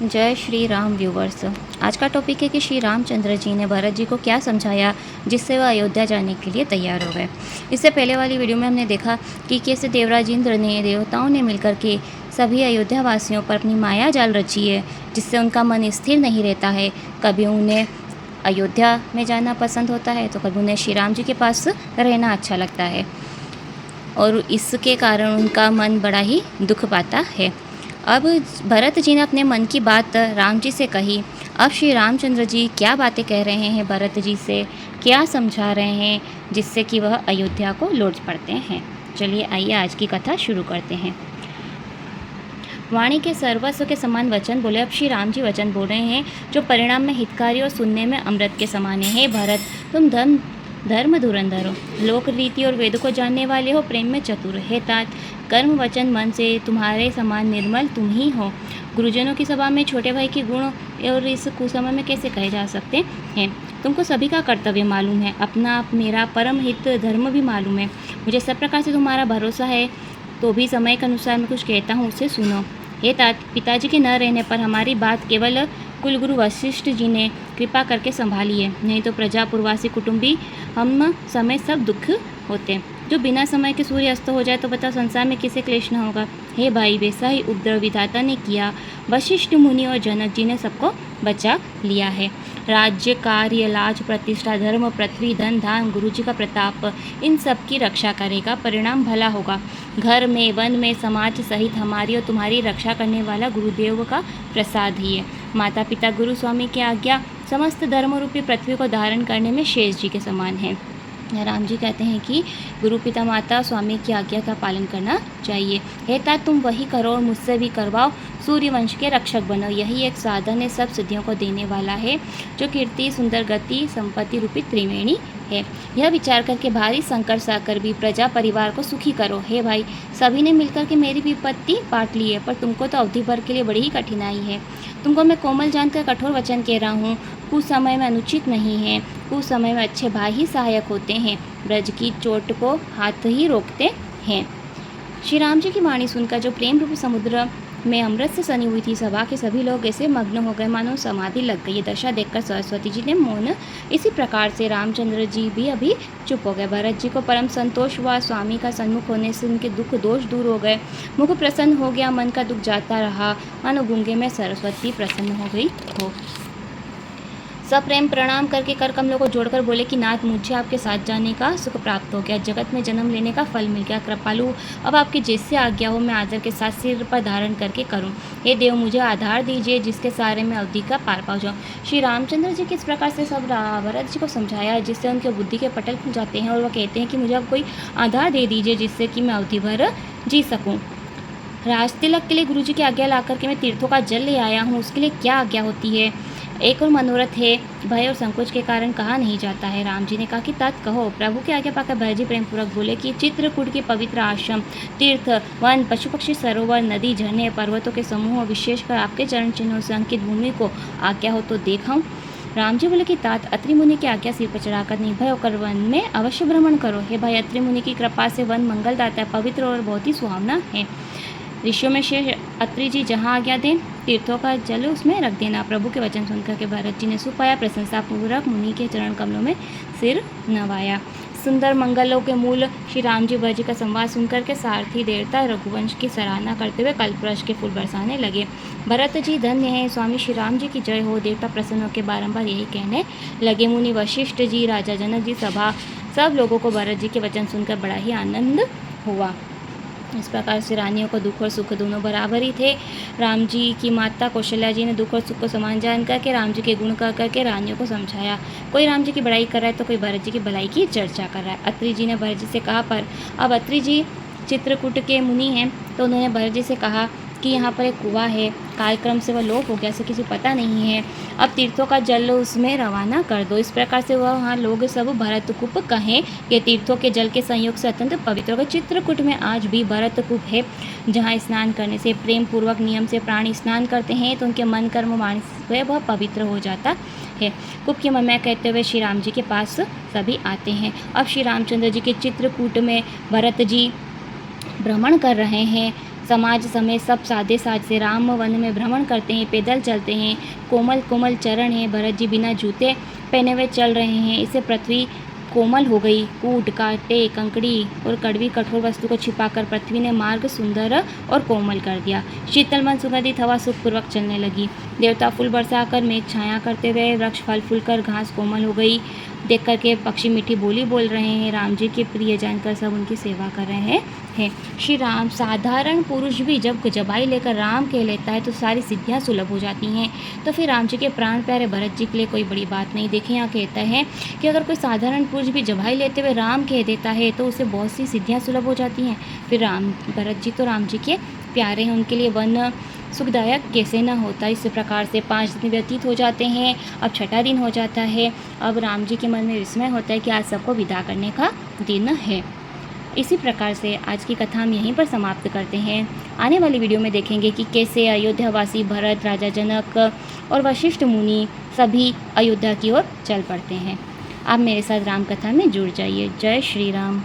जय श्री राम व्यूवर्स। आज का टॉपिक है कि श्री रामचंद्र जी ने भरत जी को क्या समझाया जिससे वह अयोध्या जाने के लिए तैयार हो गए। इससे पहले वाली वीडियो में हमने देखा कि कैसे देवराज इंद्र ने देवताओं ने मिलकर के सभी अयोध्या वासियों पर अपनी माया जाल रची है, जिससे उनका मन स्थिर नहीं रहता है। कभी उन्हें अयोध्या में जाना पसंद होता है तो कभी उन्हें श्री राम जी के पास रहना अच्छा लगता है, और इसके कारण उनका मन बड़ा ही दुख पाता है। अब भरत जी ने अपने मन की बात राम जी से कही। अब श्री रामचंद्र जी क्या बातें कह रहे हैं भरत जी से, क्या समझा रहे हैं जिससे कि वह अयोध्या को लौट पड़ते हैं। चलिए आइए आज की कथा शुरू करते हैं। वाणी के सर्वस्व के समान वचन बोले। अब श्री राम जी वचन बोल रहे हैं जो परिणाम में हितकारी और सुनने में अमृत के समान है। हे भरत, तुम धर्म धुरंधर हो, लोक रीति और वेदों को जानने वाले हो, प्रेम में चतुर। हे तात, कर्म वचन मन से तुम्हारे समान निर्मल तुम ही हो। गुरुजनों की सभा में छोटे भाई के गुण और इस कुसमय में कैसे कहे जा सकते हैं। तुमको सभी का कर्तव्य मालूम है, अपना मेरा परम हित धर्म भी मालूम है। मुझे सब प्रकार से तुम्हारा भरोसा है, तो भी समय के अनुसार मैं कुछ कहता हूँ उसे सुनो। हे तात, पिताजी के न रहने पर हमारी बात केवल कुलगुरु वशिष्ठ जी ने कृपा करके संभाली है, नहीं तो प्रजा पूर्वासी कुटुंबी हम समय सब दुख होते। जो बिना समय के सूर्य अस्त हो जाए तो बताओ संसार में किसे क्लेश न होगा। हे भाई, वैसा ही उपद्रव विधाता ने किया। वशिष्ठ मुनि और जनक जी ने सबको बचा लिया है। राज्य, कार्य, लाज, प्रतिष्ठा, धर्म, पृथ्वी, धन, धाम, गुरु जी का प्रताप, इन सब की रक्षा करेगा, परिणाम भला होगा। घर में, वन में, समाज सहित हमारी और तुम्हारी रक्षा करने वाला गुरुदेव का प्रसाद ही है। माता पिता, गुरु, स्वामी की आज्ञा समस्त धर्म रूपी पृथ्वी को धारण करने में शेष जी के समान है। राम जी कहते हैं कि गुरु, पिता, माता, स्वामी की आज्ञा का पालन करना चाहिए। हे तात, तुम वही करो और मुझसे भी करवाओ, सूर्यवंश के रक्षक बनो। यही एक साधन है, सब सिद्धियों को देने वाला है, जो कीर्ति, सुंदर गति, संपत्ति रूपी त्रिवेणी है। यह विचार करके भारी संकट सहकर भी प्रजा परिवार को सुखी करो। हे भाई, सभी ने मिलकर के मेरी विपत्ति बांट ली है, पर तुमको तो अवधि भर के लिए बड़ी ही कठिनाई है। तुमको मैं कोमल जानकर कठोर वचन कह रहा हूँ। कुछ समय में अनुचित नहीं है, कुछ समय में अच्छे भाई ही सहायक होते हैं। ब्रज की चोट को हाथ ही रोकते हैं। श्री राम जी की वाणी सुनकर जो प्रेम रूपी समुद्र में अमृत से सनी हुई थी सभा के सभी लोग ऐसे मग्न हो गए मानो समाधि लग गई। दशा देखकर सरस्वती जी ने मौन। इसी प्रकार से रामचंद्र जी भी अभी चुप हो गए। भरत जी को परम संतोष हुआ। स्वामी का सन्मुख होने से उनके दुख दोष दूर हो गए। मुख प्रसन्न हो गया, मन का दुख जाता रहा, मानो गूंगे में सरस्वती प्रसन्न हो गई हो। सप्रेम प्रणाम करके कर कमलों को जोड़कर बोले कि नाथ, मुझे आपके साथ जाने का सुख प्राप्त हो गया, जगत में जन्म लेने का फल मिल गया। कृपालु, अब आपकी जैसे आज्ञा हो मैं आदर के साथ सिर पर धारण करके करूं। हे देव, मुझे आधार दीजिए जिसके सहारे मैं अवधि का पार पा जाऊँ। श्री रामचंद्र जी किस प्रकार से सब भरत जी को समझाया जिससे उनके बुद्धि के पटल खुल जाते हैं और वह कहते हैं कि मुझे अब कोई आधार दे दीजिए जिससे कि मैं अवधि भर जी सकूँ। राज तिलक के लिए गुरु जी की आज्ञा ला करके मैं तीर्थों का जल ले आया हूँ, उसके लिए क्या आज्ञा होती है। एक और मनोरथ है, भय और संकोच के कारण कहा नहीं जाता है। राम जी ने कहा कि तात कहो। प्रभु की आज्ञा पाकर भरत जी प्रेम पूर्वक बोले कि चित्रकूट के पवित्र आश्रम, तीर्थ, वन, पशु पक्षी, सरोवर, नदी, झरने, पर्वतों के समूह, विशेषकर आपके चरण चिन्हों से अंकित भूमि को आज्ञा हो तो देखाऊं। राम जी बोले कि तात, अत्रि मुनि की आज्ञा सिर पर चढ़ाकर निर्भय होकर वन में अवश्य भ्रमण करो। हे भाई, अत्रि मुनि की कृपा से वन मंगलदाता है, पवित्र और बहुत ही सुहावना है। ऋषियों में शेष अत्रि जी जहाँ आज्ञा दें, तीर्थों का जल उसमें रख देना। प्रभु के वचन सुनकर के भरत जी ने सुपाया, प्रशंसा पूर्वक मुनि के चरण कमलों में सिर नवाया। सुंदर मंगलों के मूल श्री राम जी भरत जी का संवाद सुनकर के सारथी देवता रघुवंश की सराहना करते हुए कल्पवृक्ष के फूल बरसाने लगे। भरत जी धन्य हैं, स्वामी श्री राम जी की जय हो। देवता प्रसन्न होकर बारंबार यही कहने लगे। मुनि वशिष्ठ जी, राजा जनक जी, सभा सब लोगों को भरत जी के वचन सुनकर बड़ा ही आनंद हुआ। इस प्रकार से रानियों को दुख और सुख दोनों बराबर ही थे। राम जी की माता कौशल्या जी ने दुख और सुख को समान जान करके राम जी के गुण कर करके रानियों को समझाया। कोई राम जी की बड़ाई कर रहा है तो कोई भरत जी की भलाई की चर्चा कर रहा है। अत्रि जी ने भरत जी से कहा, पर अब अत्रि जी चित्रकूट के मुनि हैं तो उन्होंने भरत जी से कहा कि यहाँ पर एक कुआं है, कालक्रम से वह लोप हो गया, से किसी पता नहीं है। अब तीर्थों का जल उसमें रवाना कर दो। इस प्रकार से वह वहाँ लोग सब भरतकूप कहें कि तीर्थों के जल के संयोग से अत्यंत पवित्र होगा। चित्रकूट में आज भी भरतकूप है, जहाँ स्नान करने से प्रेम पूर्वक नियम से प्राणी स्नान करते हैं तो उनके मन, कर्म, वाणी से वह पवित्र हो जाता है। कूप की महिमा कहते हुए श्री राम जी के पास सभी आते हैं। अब श्री रामचंद्र जी के चित्रकूट में भरत जी भ्रमण कर रहे हैं। समाज समेत सब सादे साज से राम वन में भ्रमण करते हैं, पैदल चलते हैं। कोमल कोमल चरण हैं, भरत जी बिना जूते पहने हुए चल रहे हैं। इससे पृथ्वी कोमल हो गई। कूट कांटे कंकड़ी और कड़वी कठोर वस्तु को छिपाकर पृथ्वी ने मार्ग सुंदर और कोमल कर दिया। शीतल मन सुगंधित हवा सुखपूर्वक चलने लगी। देवता फूल बरसाकर मेघ छाया करते हुए, वृक्ष फल फूल कर घास कोमल हो गई। देख कर के पक्षी मीठी बोली बोल रहे हैं। राम जी के प्रिय जानकर सब उनकी सेवा कर रहे हैं। श्री राम साधारण पुरुष भी जब जबाई लेकर राम कह लेता है तो सारी सिद्धियां सुलभ हो जाती हैं। तो फिर राम जी के प्राण प्यारे भरत जी के लिए कोई बड़ी बात नहीं। देखिए यहाँ कहता है कि अगर कोई साधारण पुरुष भी जबाई लेते हुए राम कह देता है तो उसे बहुत सी सिद्धियां सुलभ हो जाती हैं। फिर भरत जी तो राम जी के प्यारे हैं, उनके लिए वन सुखदायक कैसे न होता। इस प्रकार से 5 दिन व्यतीत हो जाते हैं। अब 6ठा दिन हो जाता है। अब राम जी के मन में विस्मय होता है कि आज सबको विदा करने का दिन है। इसी प्रकार से आज की कथा हम यहीं पर समाप्त करते हैं। आने वाली वीडियो में देखेंगे कि कैसे अयोध्यावासी भरत, राजा जनक और वशिष्ठ मुनि सभी अयोध्या की ओर चल पड़ते हैं। आप मेरे साथ राम कथा में जुड़ जाइए। जय श्री राम।